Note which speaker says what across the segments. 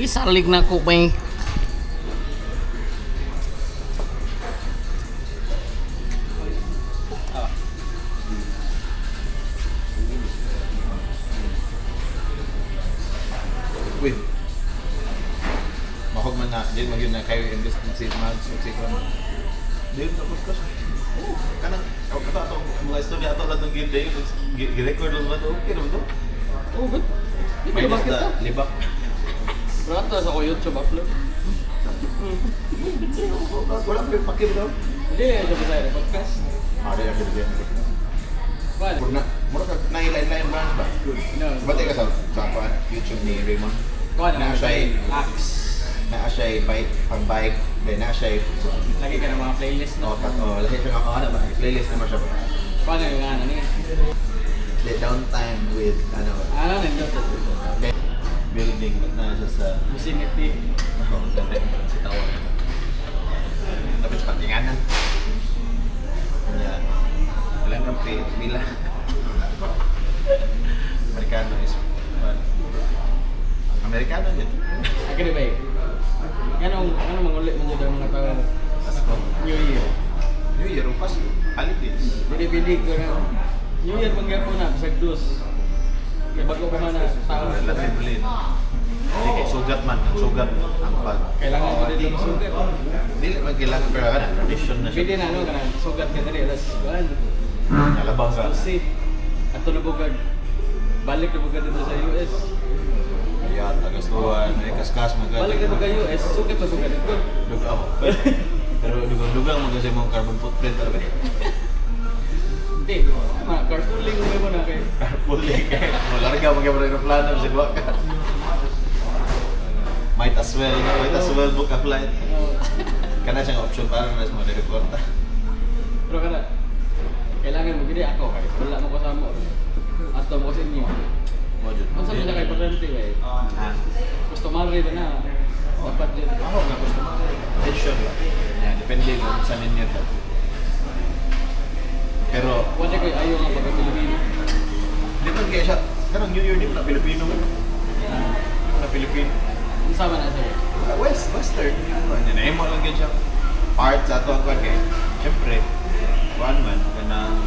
Speaker 1: Pisalig na ko may.
Speaker 2: Wait. Mahog man na, di magyud na kayo invest ng si Mads o si Kwan. Di na podcast. Oh, kanang ato mga istorya ato lang ng game day, gi-record lang ba to? Okay naman to.
Speaker 1: Oh, good.
Speaker 2: May isda, libak.
Speaker 1: Rata sa ko YouTube upload.
Speaker 2: Wala pa rin pakir daw.
Speaker 1: Hindi, ito ba tayo podcast?
Speaker 2: Ada yang kerja.
Speaker 1: Wala.
Speaker 2: Mura ka na lain-lain branch ba? Good.
Speaker 1: No.
Speaker 2: Ba't ka sa YouTube ni Raymond?
Speaker 1: Wala.
Speaker 2: Na siya
Speaker 1: Axe.
Speaker 2: na siya bike, pang bike, then na siya
Speaker 1: Lagi ka ng mga playlist no?
Speaker 2: lahat siya ano ba? Playlist naman siya ba?
Speaker 1: Paano yung ano niya?
Speaker 2: The downtime with ano
Speaker 1: Ano nandito?
Speaker 2: building na siya sa
Speaker 1: Vicinity.
Speaker 2: si tawag. Tapos patinganan. Yeah. Wala kang pila. Amerikano is Amerikano din.
Speaker 1: Agad ba eh? Ano mangulit man dyan ang mga tao?
Speaker 2: Pasko.
Speaker 1: New Year.
Speaker 2: New Year, Pasko. Holidays.
Speaker 1: Bili-bili ko na. New Year bang po na, bisag dos. Kaya bago pa man na tao.
Speaker 2: Latin blin. Sige, sugat man. Ang sugat. Ang pag.
Speaker 1: Kailangan ko din ng sugat.
Speaker 2: Dili man kailangan pero kana tradition na
Speaker 1: Pwede
Speaker 2: siya.
Speaker 1: na ano ka na, sugat ka dali. Alas, kuhan.
Speaker 2: Nalabang ka.
Speaker 1: Susi. Ato na bugag. Balik na bugag dito sa US.
Speaker 2: Ayan, tagastuhan. May kaskas maganda.
Speaker 1: Balik na bugag US, sugat na bugag dito.
Speaker 2: Dugaw. Pero dugang-dugang mo kasi mong carbon footprint talaga.
Speaker 1: Hindi, carpooling mo na kayo.
Speaker 2: Carpooling. Malarga mag-ibang aeroplano sa guwa ka. Might as well book a flight. Kana siyang option para na sa mga reporta.
Speaker 1: Pero kada, kailangan mo gini ako kay wala mo kasama. Ato mo sa inyo. Kung saan na kayo pagkanti ba eh? Customary ba na? Dapat din.
Speaker 2: Ako nga gusto mo. Tension. Yan, depende lang sa ninyo to. Pero,
Speaker 1: Wala ko ayaw nga pagka-Pilipino.
Speaker 2: di man kaya siya, karang New Year di mo na Pilipino mo. Na Pilipino.
Speaker 1: Ang sama na sa'yo.
Speaker 2: Western. Nanayin mo lang yun siya. Part sa ito ang kwan kaya. Siyempre, one man, kanang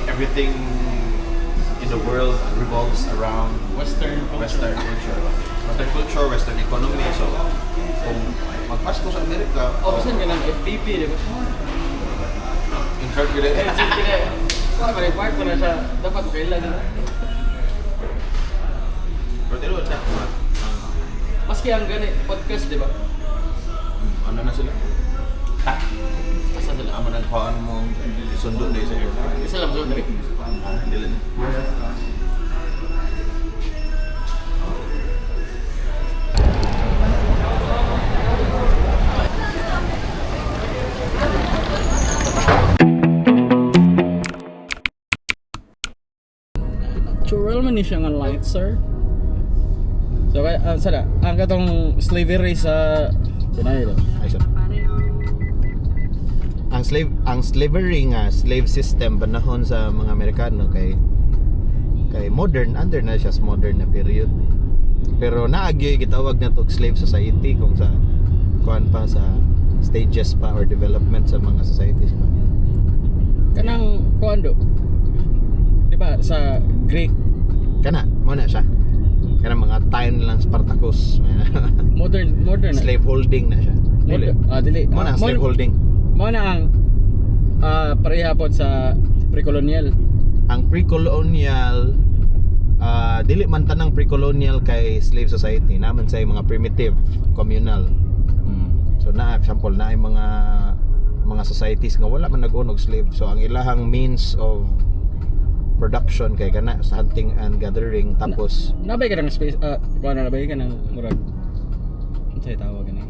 Speaker 2: everything in the world revolves around
Speaker 1: Western culture.
Speaker 2: Western culture. Western culture, Western economy. So, kung magpasko sa Amerika,
Speaker 1: Option ka ng FTP, di ba?
Speaker 2: in short, yun
Speaker 1: Eh, sige na. Kung ano, part ko na siya, dapat kailan na.
Speaker 2: Pero tiro na,
Speaker 1: Maski ang gani, podcast, di ba?
Speaker 2: ano na sila? Ha?
Speaker 1: Asa sila?
Speaker 2: Amo na kuhaan mo sundo na sa airport.
Speaker 1: Isa lang doon, direct.
Speaker 2: Dili na.
Speaker 1: Natural man ni siya nga light, sir. So, sada, ang katong slavery sa Pinay do.
Speaker 2: Ay, sorry. Ang slavery nga, slave system panahon sa mga Amerikano kay modern, under na siya sa modern na period. Pero naagyoy gitawag na to slave society kung sa kuan pa sa stages pa or development sa mga societies pa.
Speaker 1: Kanang kuan do. Di ba sa Greek
Speaker 2: Kana, mo na siya. Kana mga time lang Spartacus.
Speaker 1: modern na.
Speaker 2: Slave holding na siya. Dili.
Speaker 1: Dili.
Speaker 2: Mo na slave holding.
Speaker 1: Mo na ang parehapon sa pre-colonial.
Speaker 2: Ang pre-colonial dili man tanang pre-colonial kay slave society naman sa mga primitive communal. So na example na ay mga societies nga wala man nag-own og slave. So ang ilahang means of production kay kana sa hunting and gathering tapos
Speaker 1: Nabay ka ng space kuan na nabay ka ng murag. Unsay tawag gani?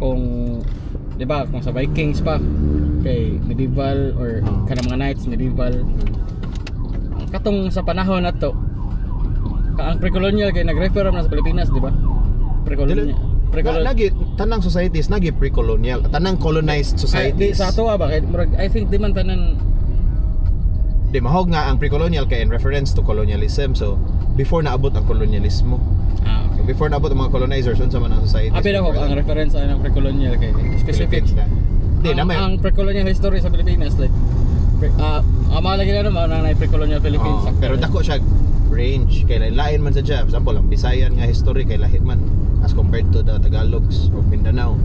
Speaker 1: Kung 'di ba kung sa Vikings pa kay medieval or kanang mga knights medieval ang katong sa panahon nato ang pre-colonial kay nag-refer na sa Pilipinas, 'di ba? Pre-colonial.
Speaker 2: nagi tanang societies nagi pre-colonial tanang colonized societies
Speaker 1: Sa ato ba kay murag I think di man tanan
Speaker 2: Di mahog nga ang pre-colonial kay in reference to colonialism. So before naabot ang kolonyalismo. So
Speaker 1: Okay.
Speaker 2: before naabot ang mga colonizers unsa man ang society.
Speaker 1: Apil ako ang reference ay ng pre-colonial kay specific.
Speaker 2: Di na may
Speaker 1: Ang pre-colonial history sa Pilipinas like lagi na naman ang pre-colonial Philippines.
Speaker 2: pero dako siya range kay lain man sa siya. For example, ang Bisayan nga history kay lahi man as compared to the Tagalogs o Mindanao.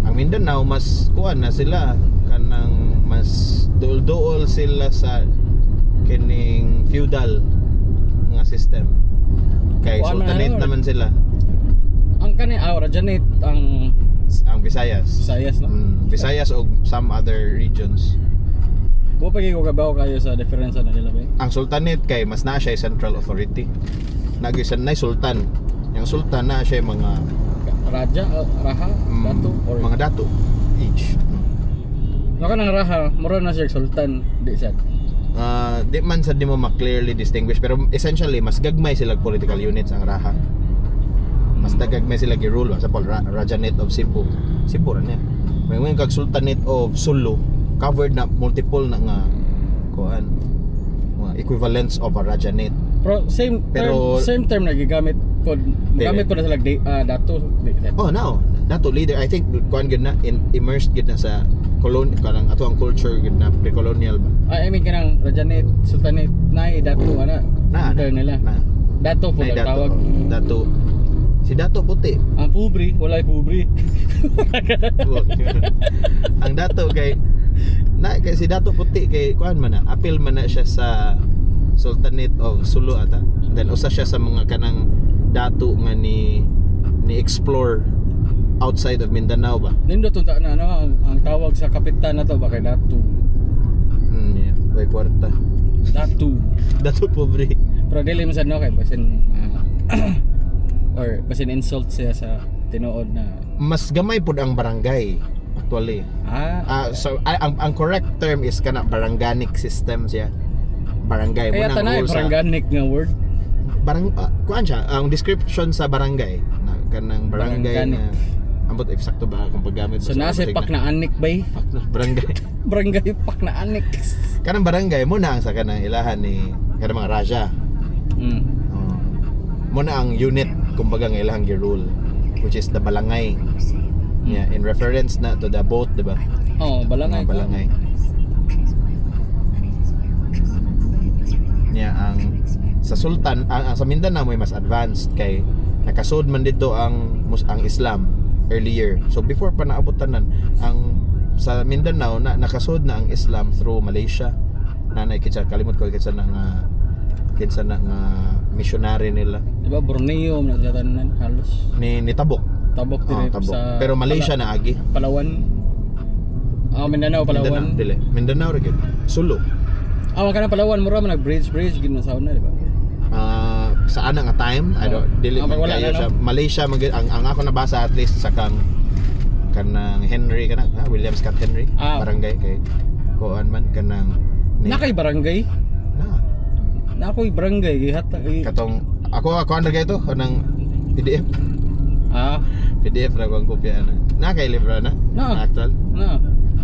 Speaker 2: Ang Mindanao mas kuan na sila kanang mas duol-duol sila sa kining feudal nga system. Kay
Speaker 1: Kuan man
Speaker 2: sultanate
Speaker 1: ano,
Speaker 2: naman sila
Speaker 1: Ang kani Rajanate ang
Speaker 2: ang Visayas.
Speaker 1: Visayas no.
Speaker 2: Visayas o some other regions.
Speaker 1: Buo pa ko kabaw kayo sa diferensya na nila ba?
Speaker 2: Ang sultanate kay mas naa siya central authority. Nagisan na sultan. Yung sultan na siya mga
Speaker 1: Raja, Raha, Dato or
Speaker 2: mga dato each.
Speaker 1: Naka nang Raha, mura na siya sultan, di siya.
Speaker 2: Di man sa di mo ma-clearly distinguish pero essentially mas gagmay sila political units ang Raha. Mas dagagmay sila gi-rule sa Rajanate of Cebu. Cebu ra niya. May kag Sultanate of Sulu covered na multiple na nga kuan mga equivalents of a Rajanate.
Speaker 1: Pero same term na gigamit pod gamit po na sila Dato, di siya.
Speaker 2: Oh no, dato leader. I think kuan gid na immersed gid na sa kanang ato ang culture gid na pre-colonial ba.
Speaker 1: I mean kanang Rajanate, Sultanate, nay Dato ana. Leader nila. Dato po
Speaker 2: Nay
Speaker 1: ang
Speaker 2: dato.
Speaker 1: tawag.
Speaker 2: Dato. Si Dato puti.
Speaker 1: Ang pubri, walay pubri.
Speaker 2: Ang dato kay si Dato puti kay kuan man na appeal man na siya sa Sultanate of Sulu ata. Then usa siya sa mga kanang dato nga ni explore outside of Mindanao ba.
Speaker 1: Nindot unta na ang tawag sa kapitan na to ba kay Dato.
Speaker 2: Yeah, by kwarta.
Speaker 1: Dato.
Speaker 2: Dato pobre.
Speaker 1: Pero dili man sad no kay basin or basin insult siya sa tinuod na
Speaker 2: Mas gamay pud ang barangay actually. So ang correct term is kana baranganic system siya. Barangay mo
Speaker 1: kaya
Speaker 2: nang
Speaker 1: tanay
Speaker 2: rule sa
Speaker 1: paranganic nga word.
Speaker 2: kuan siya ang description sa barangay na kanang barangay
Speaker 1: Baranganic.
Speaker 2: na ambot eksakto ba kung paggamit
Speaker 1: So nasa pak na anik bay.
Speaker 2: barangay
Speaker 1: Barangay pak na anik.
Speaker 2: kanang barangay mo na ang sa kanang ilahan ni kanang mga raja. Mo na ang unit kumbaga nga ilang gi-rule which is the balangay. Yeah, in reference na to the boat, di ba?
Speaker 1: Oh, balangay.
Speaker 2: Balangay. Yeah, ang sa Sultan, ang sa Mindanao may mas advanced kay nakasud man dito ang Islam earlier. So before pa naabot tanan ang sa Mindanao nakasud na ang Islam through Malaysia. Nanay kitsa kalimot ko kitsa na nga missionary nila
Speaker 1: Di ba Borneo na tanan halos.
Speaker 2: ni Tabok.
Speaker 1: Tabok dire
Speaker 2: Tabok.
Speaker 1: sa
Speaker 2: Pero Malaysia na agi.
Speaker 1: Palawan. Mindanao, Palawan.
Speaker 2: Mindanao rin. Sulu.
Speaker 1: Kana Palawan mura man nag-bridge gid na sauna di ba?
Speaker 2: Sa ana nga time, dili man
Speaker 1: wala
Speaker 2: kayo
Speaker 1: na,
Speaker 2: sa Malaysia ang ako nabasa at least sa kanang Henry William Scott Henry barangay kay kuan man kanang
Speaker 1: Nakay barangay.
Speaker 2: na
Speaker 1: Nakoy barangay gihatag
Speaker 2: katong ako ano kay to kanang PDF PDF ra ko ang kopya na kay libro na actual
Speaker 1: na.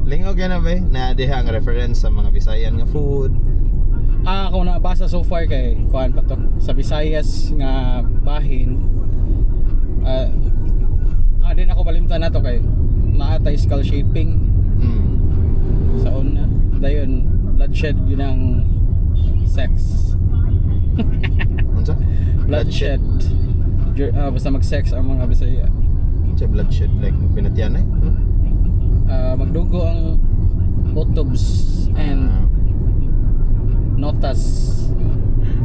Speaker 2: lingog yan na ba na diha ang reference sa mga Bisayan nga food.
Speaker 1: Ako nabasa so far kay kuan pa to sa Visayas nga bahin. Din ako balimtan na to kay naatay skull shaping. Sa una dayon bloodshed yun ang sex.
Speaker 2: Unsa?
Speaker 1: Bloodshed. Basta mag-sex ang mga Bisaya.
Speaker 2: Unsa bloodshed like pinatyan ay?
Speaker 1: Magdugo ang botobs and notas.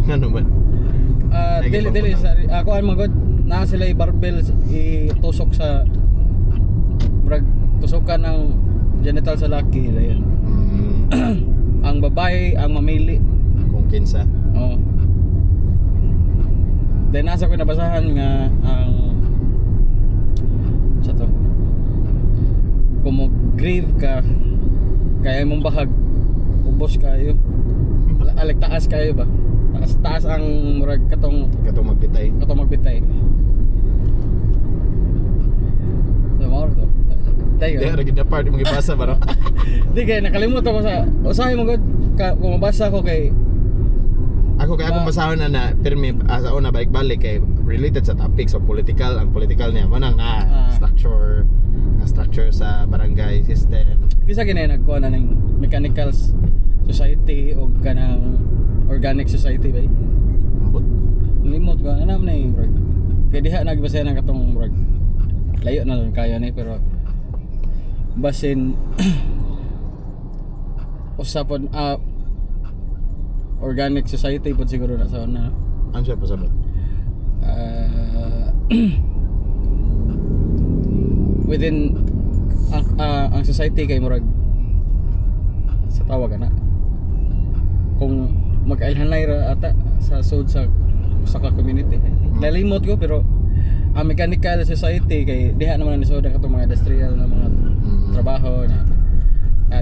Speaker 2: Ano man?
Speaker 1: Dili sa ako ang magod na sila i-barbell itusok sa tusukan ng genital sa laki dayon. Ang babae ang mamili
Speaker 2: Kung kinsa.
Speaker 1: Then nasa ko nabasahan nga ang sa to kung grave ka kaya mong bahag ubos kayo taas kayo ba taas ang murag katong
Speaker 2: magbitay.
Speaker 1: Lamor to tayo
Speaker 2: Di ra gid na part mo gibasa ba no?
Speaker 1: di kaya nakalimot ako sa usahay mo god kung mabasa ko kay
Speaker 2: Ako kaya akong basahon na pirmi asa una balik-balik kay related sa topics of political, ang political niya manang na structure sa barangay system.
Speaker 1: kisa gina nagkuha na ng mechanical society o kanang organic society ba?
Speaker 2: Ambot.
Speaker 1: Limot ko ano na yung bro. Kaya diha nagbasa ng katong bro. Layo na lang kaya ni pero basin usapon organic society po siguro na sa una.
Speaker 2: Ano siya pasabot?
Speaker 1: Within ang society kay murag sa tawag na kung mag-alhanay ra ata sa sud sa ka community. Lalimot ko pero ang mechanical society kay diha naman ni sud katong mga industrial na mga trabaho na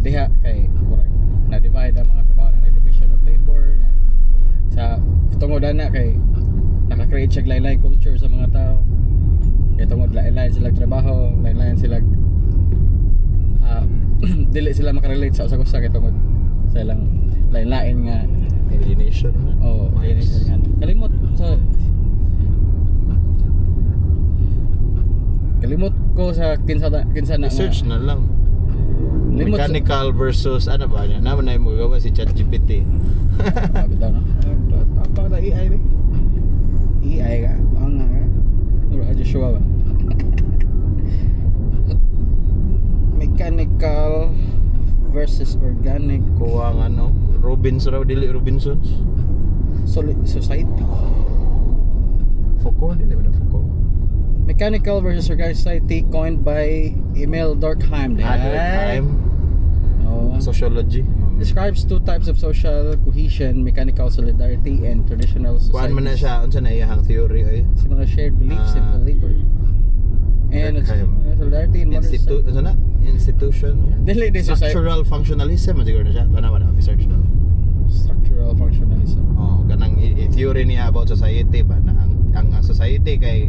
Speaker 1: diha kay murag na divide ang mga trabaho na division of labor na sa tungod na kay naka-create siya lain-lain culture sa mga tao kay tungod lain-lain sila trabaho lain-lain sila dili sila makarelate sa usa-usa kay tungod sa ilang lain-lain nga
Speaker 2: Alienation.
Speaker 1: alienation nga kalimot ko sa kinsa na
Speaker 2: Research na lang.
Speaker 1: limot
Speaker 2: Mechanical versus ano ba niya? Naman na yung magawa si ChatGPT.
Speaker 1: bitaw na
Speaker 2: Apa ka AI ni?
Speaker 1: AI ka ang nga ura Joshua ba mechanical versus organic
Speaker 2: Kuha nga no? Robinson raw, dili Robinsons?
Speaker 1: society.
Speaker 2: Foucault, dili ba na Foucault?
Speaker 1: Mechanical versus organic society coined by Emil Durkheim.
Speaker 2: Time.
Speaker 1: Oh.
Speaker 2: Sociology.
Speaker 1: Describes two types of social cohesion, mechanical solidarity and traditional
Speaker 2: Kuhaan man na
Speaker 1: societies.
Speaker 2: siya, unsa na iyang theory ay?
Speaker 1: Similar shared beliefs, simple labor. And
Speaker 2: Durkheim.
Speaker 1: solidarity in modern society.
Speaker 2: Ano na? Institution.
Speaker 1: Dili din society.
Speaker 2: Structural functionalism siguro na siya. Ito na ba na? Research na.
Speaker 1: Structural functionalism.
Speaker 2: Oh, ganang theory niya about society ba na ang society kay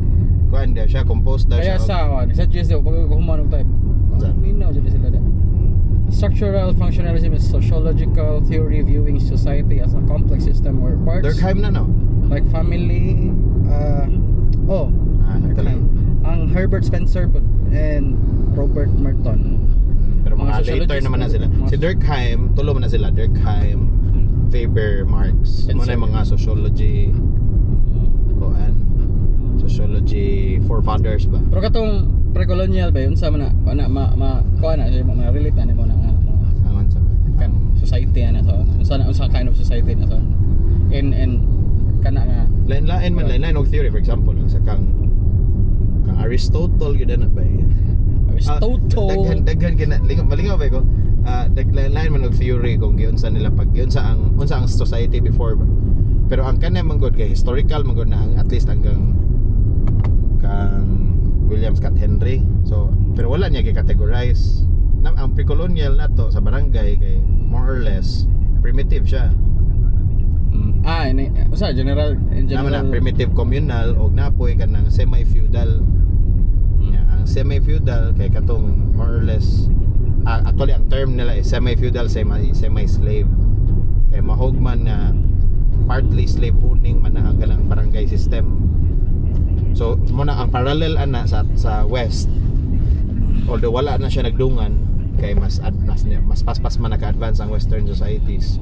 Speaker 2: kuan daw siya composed daw
Speaker 1: Kaya
Speaker 2: siya.
Speaker 1: sa suggest daw pag human og type.
Speaker 2: Unsa?
Speaker 1: Minaw jud sila da. Structural functionalism is sociological theory viewing society as a complex system where parts
Speaker 2: Durkheim na no?
Speaker 1: like family
Speaker 2: Durkheim.
Speaker 1: ang Herbert Spencer po and Robert Merton.
Speaker 2: Pero
Speaker 1: Mga
Speaker 2: mga later
Speaker 1: sociologists
Speaker 2: naman na
Speaker 1: po.
Speaker 2: sila.
Speaker 1: Mga-
Speaker 2: Si Durkheim, tulo man na sila. Durkheim, Weber, Marx. Muna yung mga sociology, kuan, sociology forefathers ba?
Speaker 1: Pero katong pre-colonial ba yun sa mana kuha na mga relate na nimo na
Speaker 2: Angon sa
Speaker 1: kan society na sa unsa kind of society na sa and kana nga
Speaker 2: lain-lain man, lain-lain og theory. For example, sa kang Aristotle yun na ba eh?
Speaker 1: Aristotle
Speaker 2: Daghan kina malingaw ba ko? Lain-lain man og theory kung giunsa nila pag giunsa ang society before ba. Pero ang kanang manggod kay historical manggod na ang at least hanggang kang William Scott Henry. So, pero wala niya gi-categorize. Ang pre-colonial nato sa barangay kay more or less primitive siya.
Speaker 1: ini usa general in
Speaker 2: Naman
Speaker 1: general
Speaker 2: na primitive communal og napoy ka ng semi-feudal. Ang semi-feudal kay katong more or less actually ang term nila is semi-feudal, semi-slave. Kay mahugman na partly slave owning man na ang ganang barangay system. So muna ang parallel ana sa west. Although wala na siya nagdungan kay mas paspas man naka-advance ang western societies.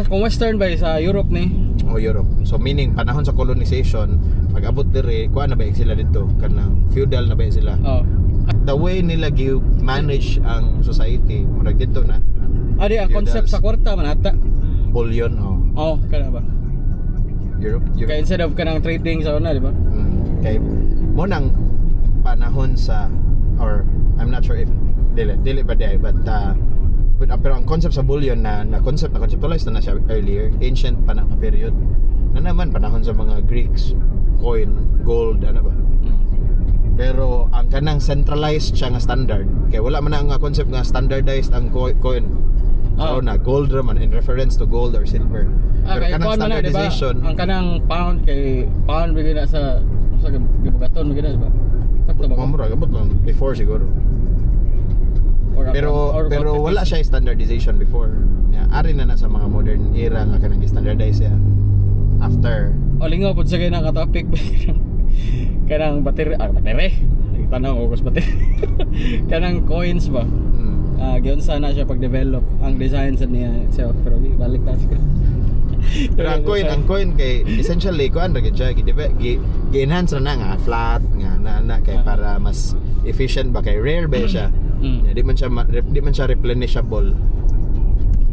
Speaker 1: kung western ba sa Europe ni
Speaker 2: O Europe. So meaning panahon sa colonization, pag-abot dire, kuha na ba sila dito? Kanang feudal na ba sila? The way nila manage ang society, murag dito na.
Speaker 1: Adi ang concept sa kwarta man ata.
Speaker 2: Bullion
Speaker 1: Kana ba?
Speaker 2: Europe.
Speaker 1: Kaya instead of kanang trading sa una, di ba?
Speaker 2: Kay mo nang panahon sa or I'm not sure if dili ba day but pero ang concept sa bullion na conceptualize na siya earlier, ancient pa na period. Na naman panahon sa mga Greeks, coin, gold, ano ba? Pero ang kanang centralized siya nga standard. Kaya wala man na ang concept nga standardized ang coin. So na gold raman in reference to gold or silver. Pero
Speaker 1: Kay
Speaker 2: kanang
Speaker 1: kuan man na, di ba?
Speaker 2: standardization,
Speaker 1: Ang kanang pound kay pound bigay na sa gibugaton bigay na, di ba? Sakto ba?
Speaker 2: mamura gabot lang before siguro.
Speaker 1: Or
Speaker 2: Pero
Speaker 1: or
Speaker 2: wala siya standardization before. Ari na sa mga modern era nga kanang standardize siya after.
Speaker 1: O lingaw po sa ganang topic kanang battery tanaw ko sa battery kanang coins ba giyon sana siya pag-develop ang design sa niya itself pero balik taas ka.
Speaker 2: Pero ang coin kay essentially kuan ra gyud siya gi-enhance na nga flat nga na kay para mas efficient ba kay rare ba siya. Di man siya replenishable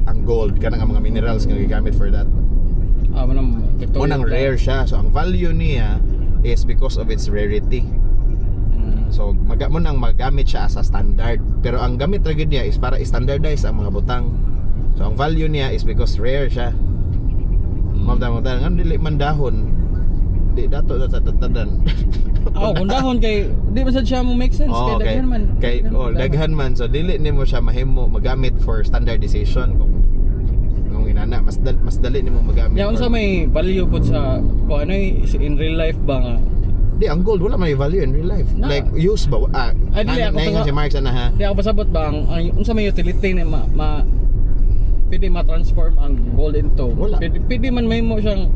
Speaker 2: ang gold kanang ang mga minerals nga gigamit for that. Unang rare siya, so ang value niya is because of its rarity. So mo nang magamit siya as a standard, pero ang gamit ra gyud niya is para i-standardize ang mga butang. So ang value niya is because rare siya. Mamdam ang dili man dahon. Di dato sa tatadan.
Speaker 1: Kung dahon kay di ba sad siya mo make sense kay daghan man.
Speaker 2: Daghan man, so dili nimo siya mahimo magamit for standardization kung inana mas dali nimo magamit.
Speaker 1: Ya unsa may value pud sa kung ano in real life ba nga?
Speaker 2: Di ang gold wala may value in real life. Like use ba?
Speaker 1: Dili ako
Speaker 2: si Mark sana ha.
Speaker 1: Di ako pasabot ba ang unsa may utility ni pwede ma-transform ang gold into. Pwede man mahimo siyang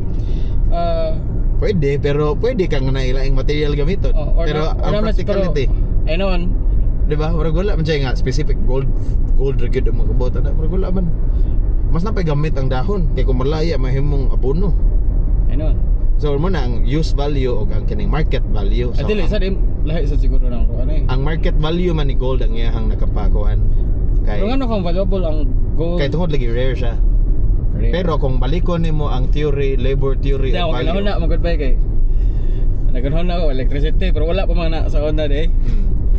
Speaker 2: pwede pero pwede kang nailaing material gamiton. Pero ang practicality
Speaker 1: ay noon,
Speaker 2: di ba? Wala man siya nga specific gold gyud ang mga kabota na. Wala man. Mas napay gamit ang dahon kay kung malaya mahimong abono.
Speaker 1: Ay noon.
Speaker 2: So mo na ang use value o ang kining market value. So,
Speaker 1: dili sa lahi sa siguro nang ano eh.
Speaker 2: Ang market value man ni gold ang iyahang nakapakuan. Kay
Speaker 1: pero ano kung valuable ang gold?
Speaker 2: Kay tungod lagi rare siya.
Speaker 1: Rare.
Speaker 2: Pero kung balikon nimo ang theory, labor theory of value.
Speaker 1: Ako na mag-goodbye kay nagkanhon na ako electricity pero wala pa man na sa onda day.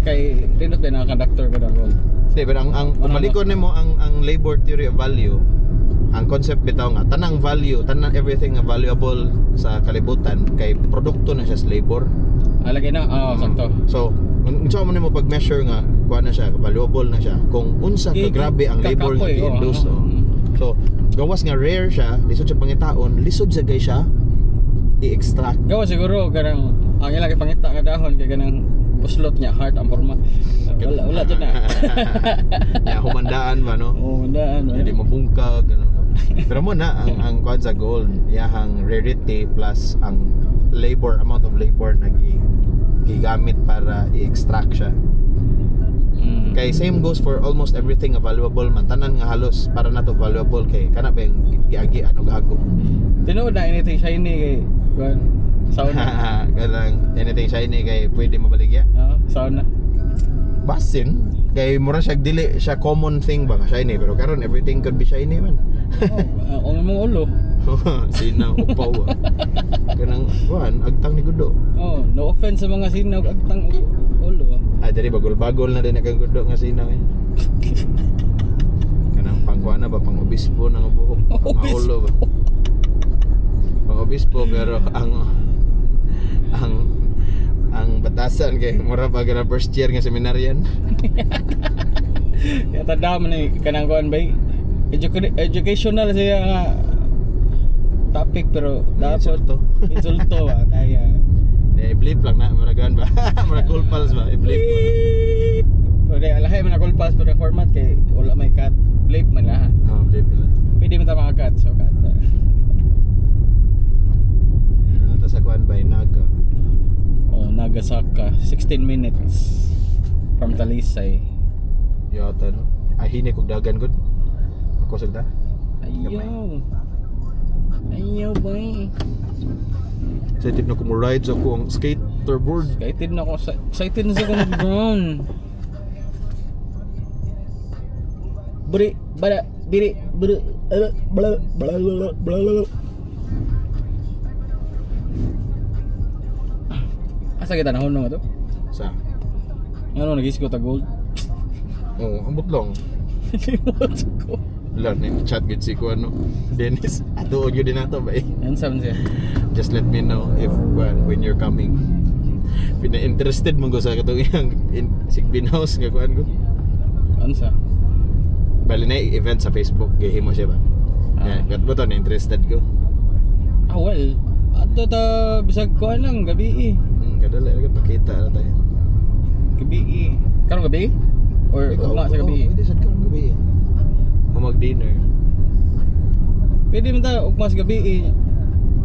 Speaker 1: Kay dinot din ang conductor ba ng gold.
Speaker 2: Di, pero ang balikon nimo ang labor theory of value, ang concept bitaw nga tanang value, tanang everything nga valuable sa kalibutan kay produkto na siya sa labor.
Speaker 1: Alagay na, sakto.
Speaker 2: So, unsa mo nimo pag-measure nga kuha na siya, valuable na siya kung unsa ka grabe ang labor nga gi-induce. So, gawas nga rare siya, lisod siya pangitaon, lisod sa gay siya i-extract.
Speaker 1: Gawas siguro kanang ang ilagay pangita nga dahon kay kanang puslot niya heart ang forma. Wala dyan na.
Speaker 2: Ya humandaan ba no?
Speaker 1: Humandaan.
Speaker 2: Hindi mabungkag ano. Pero mo na ang kuan sa gold, yahang rarity plus ang amount of labor na gigamit para i-extract siya. Kay same goes for almost everything nga valuable man, tanan nga halos para nato valuable kay kana ba yung giagi ano gago.
Speaker 1: Tinuod na anything shiny kay kuan sauna.
Speaker 2: Ganang anything shiny kay pwede mabaligya.
Speaker 1: Sauna.
Speaker 2: Basin kay mura siya dili siya common thing ba nga shiny pero karon everything could be shiny man.
Speaker 1: Ang mong ulo.
Speaker 2: Sinaw upaw. Kanang kuan agtang ni gudo.
Speaker 1: No offense sa mga sinaw agtang ulo.
Speaker 2: Diri bagol-bagol na din kang gudo nga sinaw eh. Kanang pangkuan na ba pang obispo nang buhok nga ulo ba. Pang obispo pero ang batasan kay mura pa gara first year nga seminaryan.
Speaker 1: Ya tanda man ni kanang kuan bay. Educational siya nga topic pero dapat insulto ba kaya.
Speaker 2: I-blip lang na maragan ba. Mara cool pals ba i-blip.
Speaker 1: Pero alahay man cool pals pero format kay wala may cut. Blip man la.
Speaker 2: Blip lang.
Speaker 1: Pwede man ta maka-cut so cut.
Speaker 2: Sa kuan by Naga.
Speaker 1: Nagasaka 16 minutes from Talisay.
Speaker 2: Yata no. Ahine kog dagan gud. Ako sagda.
Speaker 1: Ayaw boy.
Speaker 2: Excited na ko mo ride sa akong skateboard.
Speaker 1: Excited na ako excited na sa akong drone. Bri asa kita nahon nga to?
Speaker 2: Sa?
Speaker 1: Ano nag-isco ta gold?
Speaker 2: Ambot lang.
Speaker 1: Limot ko.
Speaker 2: Wala na chat gid si ko ano. Dennis, atuod gyud din nato ba eh.
Speaker 1: Yan sabi siya.
Speaker 2: Just let me know if when you're coming. Pina-interested man ko sa katong iyang Sigbin House nga kuan ko.
Speaker 1: Ansa?
Speaker 2: Bali na event sa Facebook gihimo siya ba? Gat mo to na interested ko.
Speaker 1: Well, ato ta bisag ko lang gabi eh.
Speaker 2: Kadala lagi pakita na tayo.
Speaker 1: Gabi. Karong gabi? Or ugma sa gabi?
Speaker 2: Pwede sa karong gabi. Mag-dinner.
Speaker 1: Pwede man ta ug mas gabi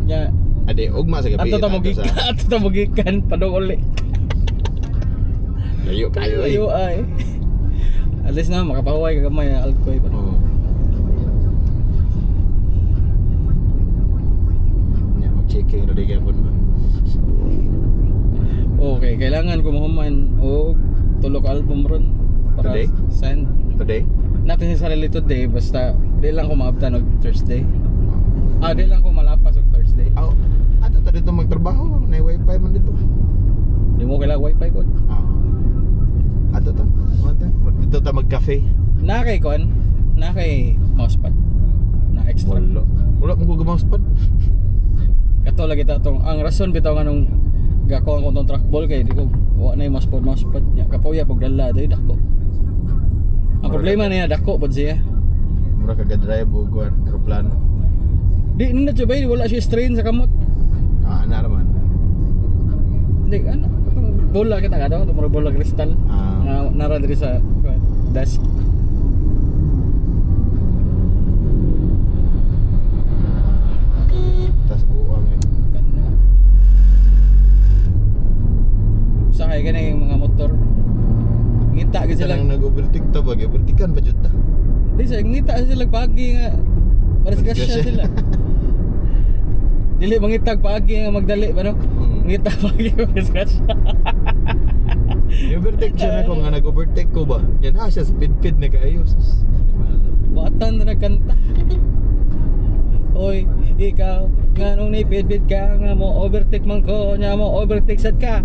Speaker 1: nya.
Speaker 2: Ade, ugma sa gabi.
Speaker 1: Ato ta mogikan padung uli.
Speaker 2: Layo kayo eh.
Speaker 1: Ayo ay. At least na makapahuway ka gamay alkoy pa.
Speaker 2: Oo. Nya mag-checking ra di gyapon ba.
Speaker 1: Okay, kailangan ko mahuman og tulo ka album ron para
Speaker 2: Today?
Speaker 1: send.
Speaker 2: Today?
Speaker 1: Natin sa sarili today basta di lang ko maabtan og Thursday. Di lang ko malapas og Thursday.
Speaker 2: Aw, ato ta dito magtrabaho, na wifi man dito.
Speaker 1: Di mo kailangan wifi ko.
Speaker 2: Ato ta. Dito ta mag-cafe.
Speaker 1: Na kay kon, na kay mousepad. Na extra.
Speaker 2: Wala mo ko gumousepad.
Speaker 1: Kato lagi ta tong ang rason bitaw nga nung gako ang kontong trackball kay di ko wa na yung mousepad nya kapuya pag dala dai dako. Ang problema niya dako pod siya.
Speaker 2: Mura ka drive og kuan eroplano.
Speaker 1: Di na siya bay wala siya strain sa kamot.
Speaker 2: Ana naman.
Speaker 1: Hindi ano bola kita ka daw tumuro bola kristal. Na nara diri sa desk.
Speaker 2: Tas uang eh.
Speaker 1: Sakay ka na yung mga motor. Ngita ka sila.
Speaker 2: Nang nag-overtake ta ba? Overtikan ba jud ta?
Speaker 1: Di sa ngita sila pagi nga. Pares kasya sila. Dili mangitag pagi nga magdali ba no? Ngita pagi pares kasya.
Speaker 2: Overtake siya na ko nga nag-overtake ko ba? Yan na siya speed na kaayos.
Speaker 1: Buatan na nagkanta. Oy, ikaw nga nung nipid-pid ka nga mo overtake man ko, nya mo overtake sad ka.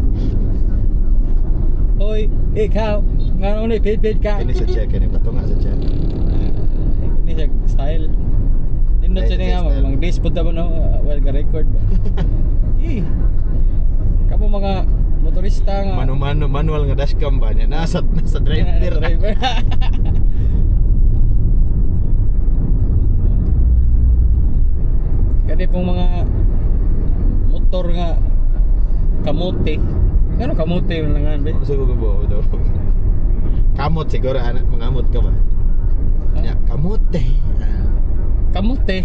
Speaker 1: Hoy, ikaw nga nung nipid-pid ka.
Speaker 2: Kini sa check kini patunga sa check.
Speaker 1: Ini siya style. Dindot siya nga
Speaker 2: Style.
Speaker 1: mag-dispute mo no while ka record ba. Kapo mga motorista nga
Speaker 2: Manual nga dashcam ba niya nasa driver.
Speaker 1: driver. Kani pong mga motor nga kamote. Ano kamote yung langan ba?
Speaker 2: Ano sa ko ba daw? Kamot siguro anak mangamot ka ba? Ya, kamote.
Speaker 1: Kamote.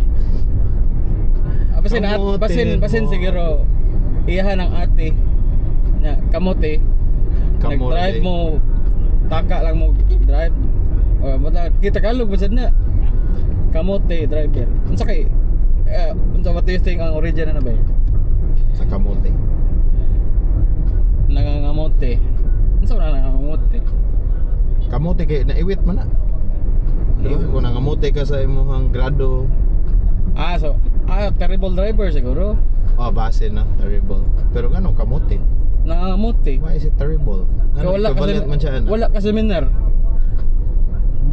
Speaker 2: Kamote
Speaker 1: Basin
Speaker 2: mo.
Speaker 1: siguro iyahan ng ate. Nya kamote. Nag-drive mo taka lang mo drive. Mata kita kalog basad na. Kamote driver. Unsa kay what do you think ang origin na ba?
Speaker 2: Sa kamote.
Speaker 1: Nangangamote. Unsa na nangangamote?
Speaker 2: Kamote kay naiwit man na. Diba? Kung nangamote ka sa imong grado,
Speaker 1: Terrible driver siguro.
Speaker 2: base na, terrible. Pero ngano kamote?
Speaker 1: Nangangamote.
Speaker 2: Why is it terrible? Ngano equivalent man siya ana?
Speaker 1: Wala ka seminar.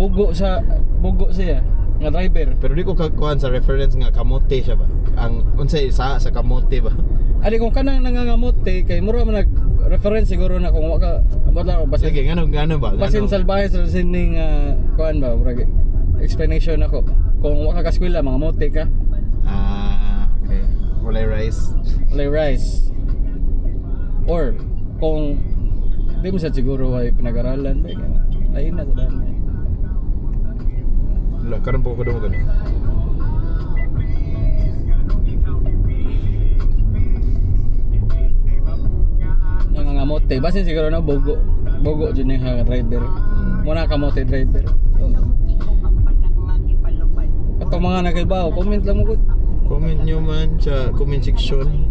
Speaker 1: Bugo siya nga driver.
Speaker 2: Pero di ko kakuan sa reference nga kamote siya ba? Ang unsay isa sa kamote ba?
Speaker 1: Ali kung kanang nangangamote kay mura man nag reference siguro na kung waka bala basin
Speaker 2: Sige, ngano ba?
Speaker 1: basin salbahe sa sining kuan ba murag explanation ako. Kung waka ka eskwela mga mote ka.
Speaker 2: Okay. Walay rice.
Speaker 1: Walay rice. Or kung di mo sa siguro ay pinag-aralan ba lain na sa dami.
Speaker 2: Wala, karon po ko daw ganun.
Speaker 1: Nangangamote basin siguro na bugo jud ni nga driver. Muna kamote driver. Katong mga nagaibaw, comment lang mo gud.
Speaker 2: Comment nyo man sa comment section.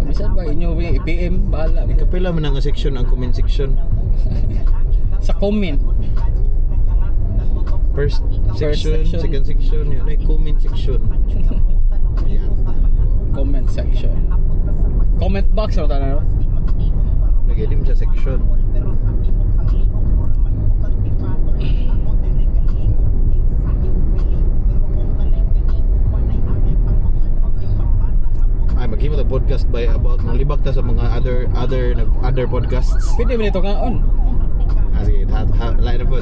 Speaker 1: Bisan ba inyo i-PM bahala
Speaker 2: Kapila man ang section ang comment section.
Speaker 1: sa comment.
Speaker 2: First section,
Speaker 1: section.
Speaker 2: second section, yun ay comment section. Ayan.
Speaker 1: Comment section. Comment box o tala no?
Speaker 2: Lagi din sa section. Ay maghimo ta podcast by about manglibak ta sa mga other podcasts.
Speaker 1: Pwede mo nito kaon.
Speaker 2: Sige, lain na po.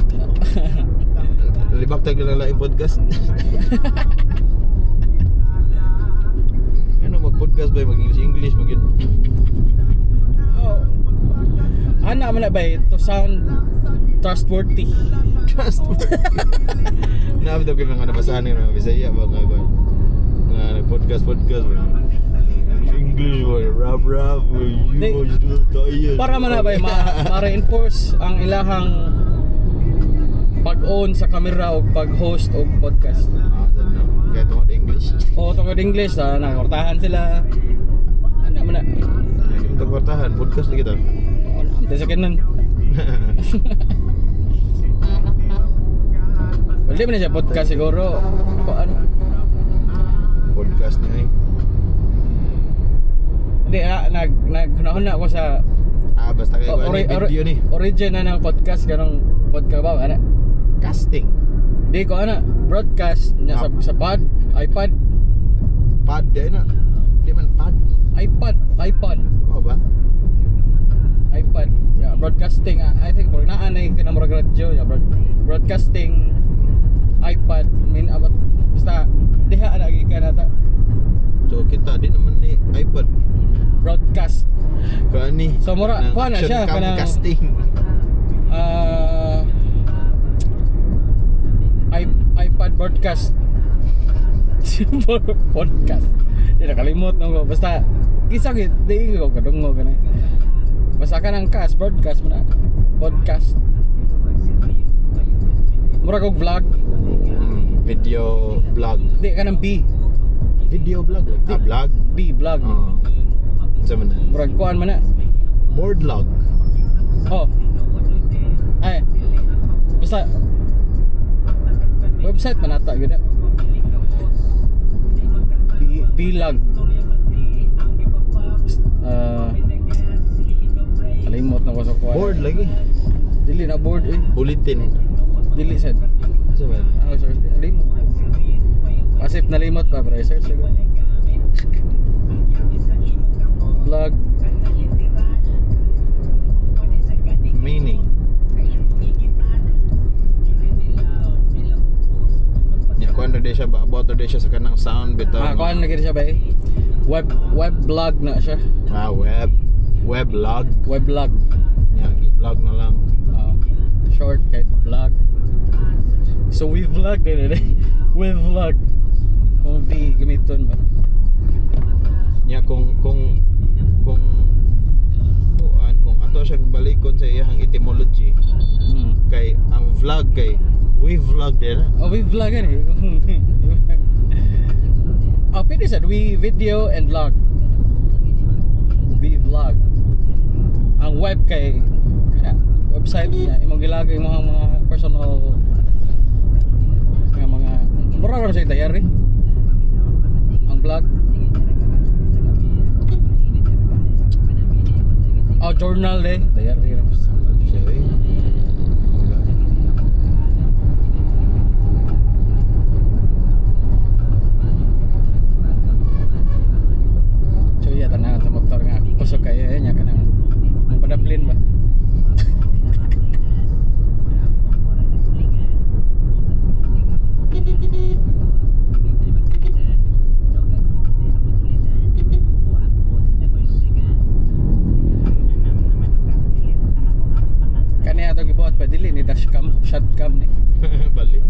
Speaker 2: Libak tag na lain podcast. Ano mag-podcast ba mag-English mag
Speaker 1: Oh, Ana man na ba to sound trustworthy.
Speaker 2: Trust. Naabot ko mga nabasahan ng mga Bisaya ba nga podcast English boy rap
Speaker 1: Di-
Speaker 2: you just do tayo.
Speaker 1: Para man na ba ma-reinforce ang ilahang pag-own sa camera o pag-host o podcast.
Speaker 2: Ano? Kaya tungkol English.
Speaker 1: O tungkol English, nakakortahan sila. Ano man na.
Speaker 2: Hindi mo tagwartahan, podcast na kita.
Speaker 1: Wala, hindi sa kanan. Hindi mo na siya podcast siguro. Ano?
Speaker 2: Podcast niya eh.
Speaker 1: Hindi, naghunahon na ako sa
Speaker 2: Basta kayo video ni.
Speaker 1: origin na ng podcast. Ganong podcast ba? Ano?
Speaker 2: Casting.
Speaker 1: Hindi ko broadcast niya sa pad, iPad.
Speaker 2: Pad din na. Di man pad.
Speaker 1: iPad.
Speaker 2: Oo ba?
Speaker 1: iPad. Yeah, broadcasting. I think murag naa na yung kinamurag radyo. Yeah, broadcasting. iPad. Abot. Basta, diha na ka na ta.
Speaker 2: So kita di naman ni iPad.
Speaker 1: Broadcast.
Speaker 2: Kani.
Speaker 1: So, mura, kuha na siya, kanang-
Speaker 2: casting.
Speaker 1: iPad broadcast. Podcast. Di nakalimot no ko. Basta kisag di ko kadungo kanay. Basta ka ng broadcast mo na. Podcast. Mura kog vlog.
Speaker 2: Video vlog.
Speaker 1: Di ka ng B.
Speaker 2: Video vlog. Vlog.
Speaker 1: B vlog.
Speaker 2: Sa man na.
Speaker 1: Mura kuan man na.
Speaker 2: Board log.
Speaker 1: Oh. Ay. Basta website man ata gyud na. Bilag. Kalimot na ko sa kuha.
Speaker 2: Board lagi.
Speaker 1: Dili na board eh.
Speaker 2: Bulletin.
Speaker 1: Dili sad.
Speaker 2: Sa man.
Speaker 1: Search. Limot. Asip na limot pa bro. Search ko. Blog.
Speaker 2: Meaning. Ya, kuan na siya ba? About na siya sa kanang sound bitaw.
Speaker 1: Kuan na gid siya ba eh. Web blog na siya.
Speaker 2: Web log.
Speaker 1: Web blog.
Speaker 2: Ya, i-vlog na lang.
Speaker 1: Short kay vlog. So we vlog din eh. We vlog. Kung V gamiton ba.
Speaker 2: Nya kung ato siyang balikon sa iyang etymology kay ang vlog kay we vlog din.
Speaker 1: Oh, we vlog eh. Pwede sad we video and vlog. We vlog. Ang web kay website niya imong gilagay mo ang mga personal mga mura ra sa diary. Ang vlog. Journal eh. Diary ra.
Speaker 2: Siya eh.
Speaker 1: So iya tanang sa motor nga kusog kayo nya kanang padaplin ba. Kani ato gibuhat pa dili ni dashcam, shotcam ni.
Speaker 2: Balik.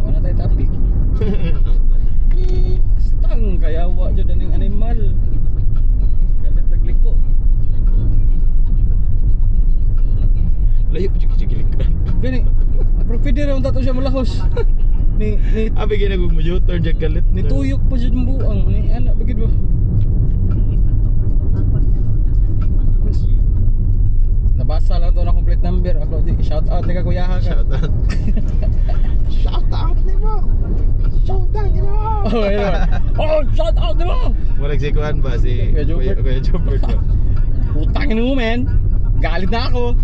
Speaker 1: Wala tayo topic. Stang kaya wa jud aning animal. Kalit nagliko.
Speaker 2: Layo pa chikilikan.
Speaker 1: Gani, pero pwede ra unta to siya malahos. Ni
Speaker 2: Abi ginagog mo U-turn jag galit.
Speaker 1: ni tuyok pa jud buang ni ana bigid mo. Nabasa lang to na complete number. Ako di shout out ka kuya ha ka.
Speaker 2: Shout out. Shout out ni mo. Shout out ni mo.
Speaker 1: Oh, ayun. Oh, shout out di mo.
Speaker 2: Murag si Kuan ba si
Speaker 1: Kuya Jobert.
Speaker 2: Kuya Jobert ba?
Speaker 1: Putangin mo men. Galit na ako.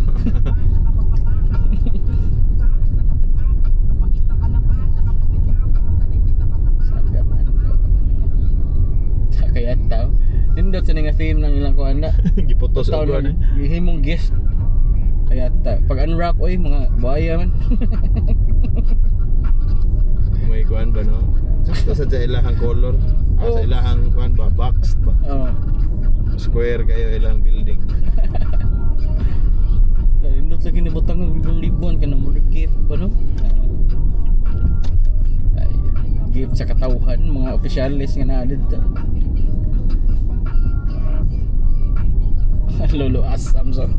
Speaker 1: Kaya tao. Nindot sa nga theme ng ilang kuan na.
Speaker 2: Giputos
Speaker 1: Taon
Speaker 2: og
Speaker 1: na
Speaker 2: kuan.
Speaker 1: gihimong guest. Kaya pag unwrap oy mga buhaya man.
Speaker 2: May kuan ba no? Sakto sa ilahang color. Sa
Speaker 1: Oh.
Speaker 2: ilahang kuan ba box ba?
Speaker 1: Oo.
Speaker 2: Square kayo ilang building.
Speaker 1: Indot lagi ni butang ng libon ka na mo gift ba no? Ay, gift sa katawhan mga opisyalis nga naa dito. Lolo Asam so.